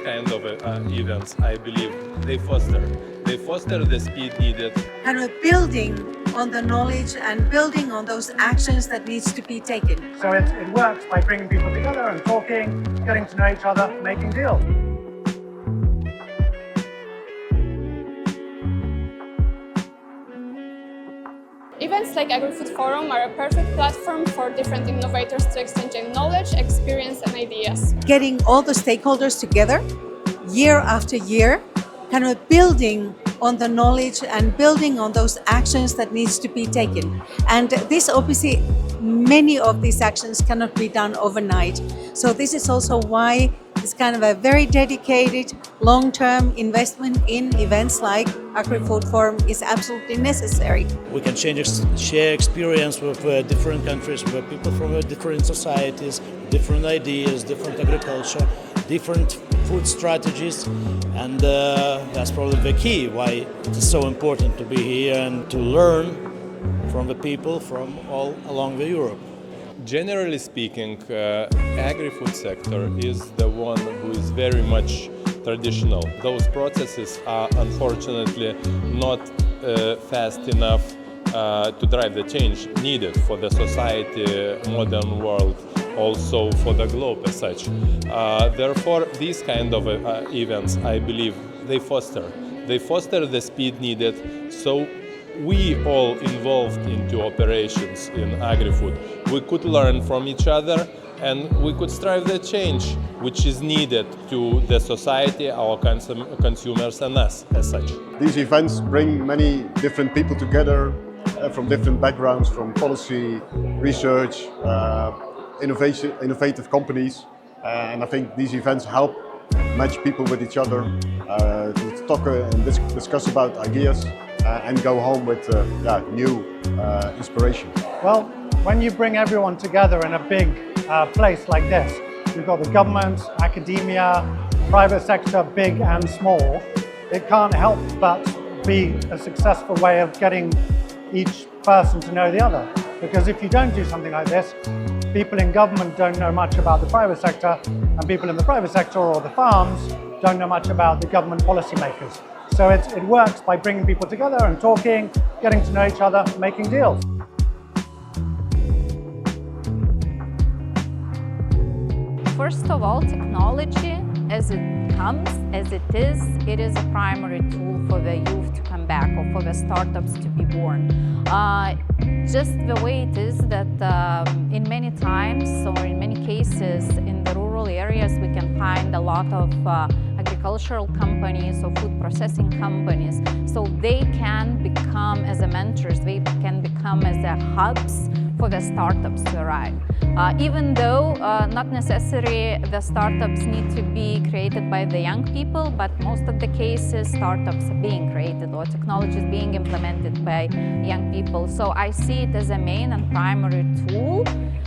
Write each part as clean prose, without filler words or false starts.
kind of events, I believe, they foster the speed needed. And we're building on the knowledge and building on those actions that needs to be taken. So it works by bringing people together and talking, getting to know each other, making deals. Events like AgriFood Forum are a perfect platform for different innovators to exchange knowledge, experience and ideas. Getting all the stakeholders together year after year, kind of building on the knowledge and building on those actions that needs to be taken. And this obviously, many of these actions cannot be done overnight. So this is also why it's kind of a very dedicated long-term investment in events like AgriFood Forum is absolutely necessary. We can share experience with different countries, with people from different societies, different ideas, different agriculture, different food strategies, and that's probably the key why it's so important to be here and to learn from the people from all along the Europe. Generally speaking, agri-food sector is the one who is very much traditional. Those processes are unfortunately not fast enough to drive the change needed for the society, modern world, also for the globe as such. Therefore, these kind of events, I believe, they foster the speed needed. So we all involved into operations in agri-food, we could learn from each other and we could strive the change which is needed to the society, our consumers and us as such. These events bring many different people together from different backgrounds, from policy, research, innovative companies, and I think these events help match people with each other, to talk and discuss about ideas and go home with new inspiration. Well, when you bring everyone together in a big place like this, you've got the government, academia, private sector, big and small, it can't help but be a successful way of getting each person to know the other. Because if you don't do something like this, people in government don't know much about the private sector, and people in the private sector or the farms don't know much about the government policymakers. So it works by bringing people together and talking, getting to know each other, making deals. First of all, technology, as it comes, as it is a primary tool for the youth to come back or for the startups to be born. Just the way it is that in many times or in many cases in the rural areas we can find a lot of agricultural companies or food processing companies. So they can become as a mentors, they can become as a hubs for the startups to arrive. Even though not necessarily the startups need to be created by the young people, but most of the cases startups are being created or technology is being implemented by young people. So I see it as a main and primary tool.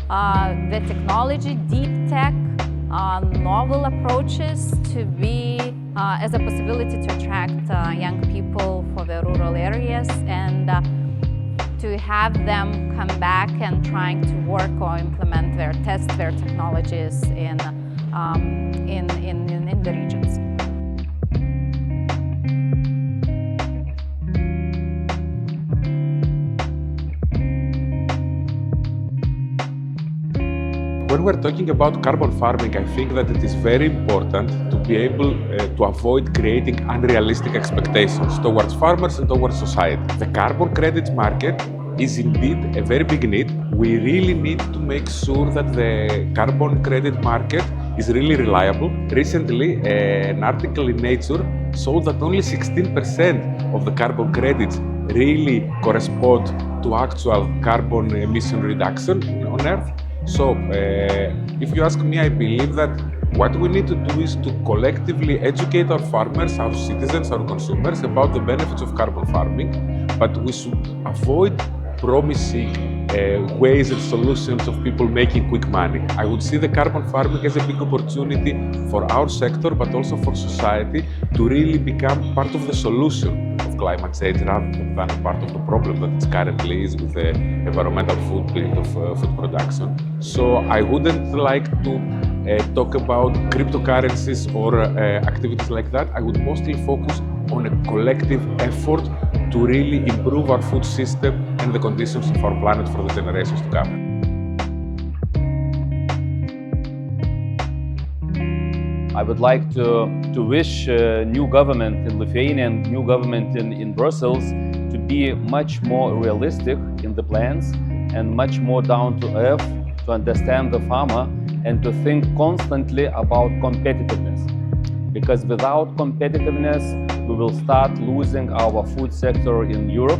The technology, deep tech, novel approaches to be as a possibility to attract young people for the rural areas and to have them come back and trying to work or implement test their technologies in the regions. When we're talking about carbon farming, I think that it is very important to be able to avoid creating unrealistic expectations towards farmers and towards society. The carbon credit market is indeed a very big need. We really need to make sure that the carbon credit market is really reliable. Recently, an article in Nature showed that only 16% of the carbon credits really correspond to actual carbon emission reduction on Earth. So, if you ask me, I believe that what we need to do is to collectively educate our farmers, our citizens, our consumers about the benefits of carbon farming, but we should avoid promising ways and solutions of people making quick money. I would see the carbon farming as a big opportunity for our sector, but also for society to really become part of the solution of climate change rather than part of the problem that it currently is with the environmental footprint of food production. So I wouldn't like to talk about cryptocurrencies or activities like that. I would mostly focus on a collective effort to really improve our food system and the conditions of our planet for the generations to come. I would like to wish new government in Lithuania and new government in Brussels to be much more realistic in the plans and much more down to earth to understand the farmer and to think constantly about competitiveness. Because without competitiveness, we will start losing our food sector in Europe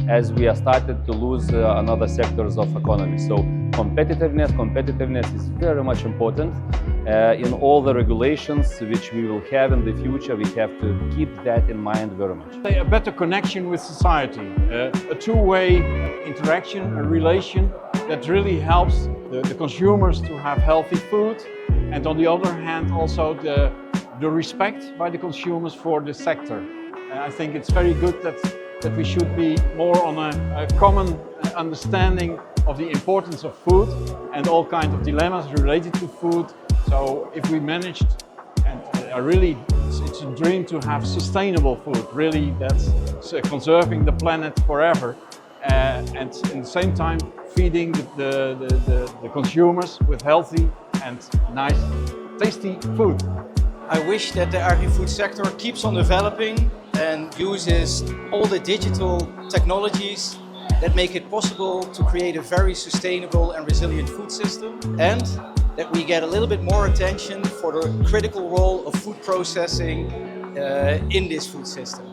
as we are started to lose another sectors of economy. So competitiveness is very much important. In all the regulations which we will have in the future, we have to keep that in mind very much. A better connection with society, a two-way interaction, a relation that really helps the consumers to have healthy food, and on the other hand also the respect by the consumers for the sector. I think it's very good that we should be more on a common understanding of the importance of food and all kinds of dilemmas related to food. So if we managed, and it's a dream to have sustainable food, really that's conserving the planet forever, and at the same time feeding the consumers with healthy and nice, tasty food. I wish that the agri-food sector keeps on developing and uses all the digital technologies that make it possible to create a very sustainable and resilient food system, and that we get a little bit more attention for the critical role of food processing in this food system.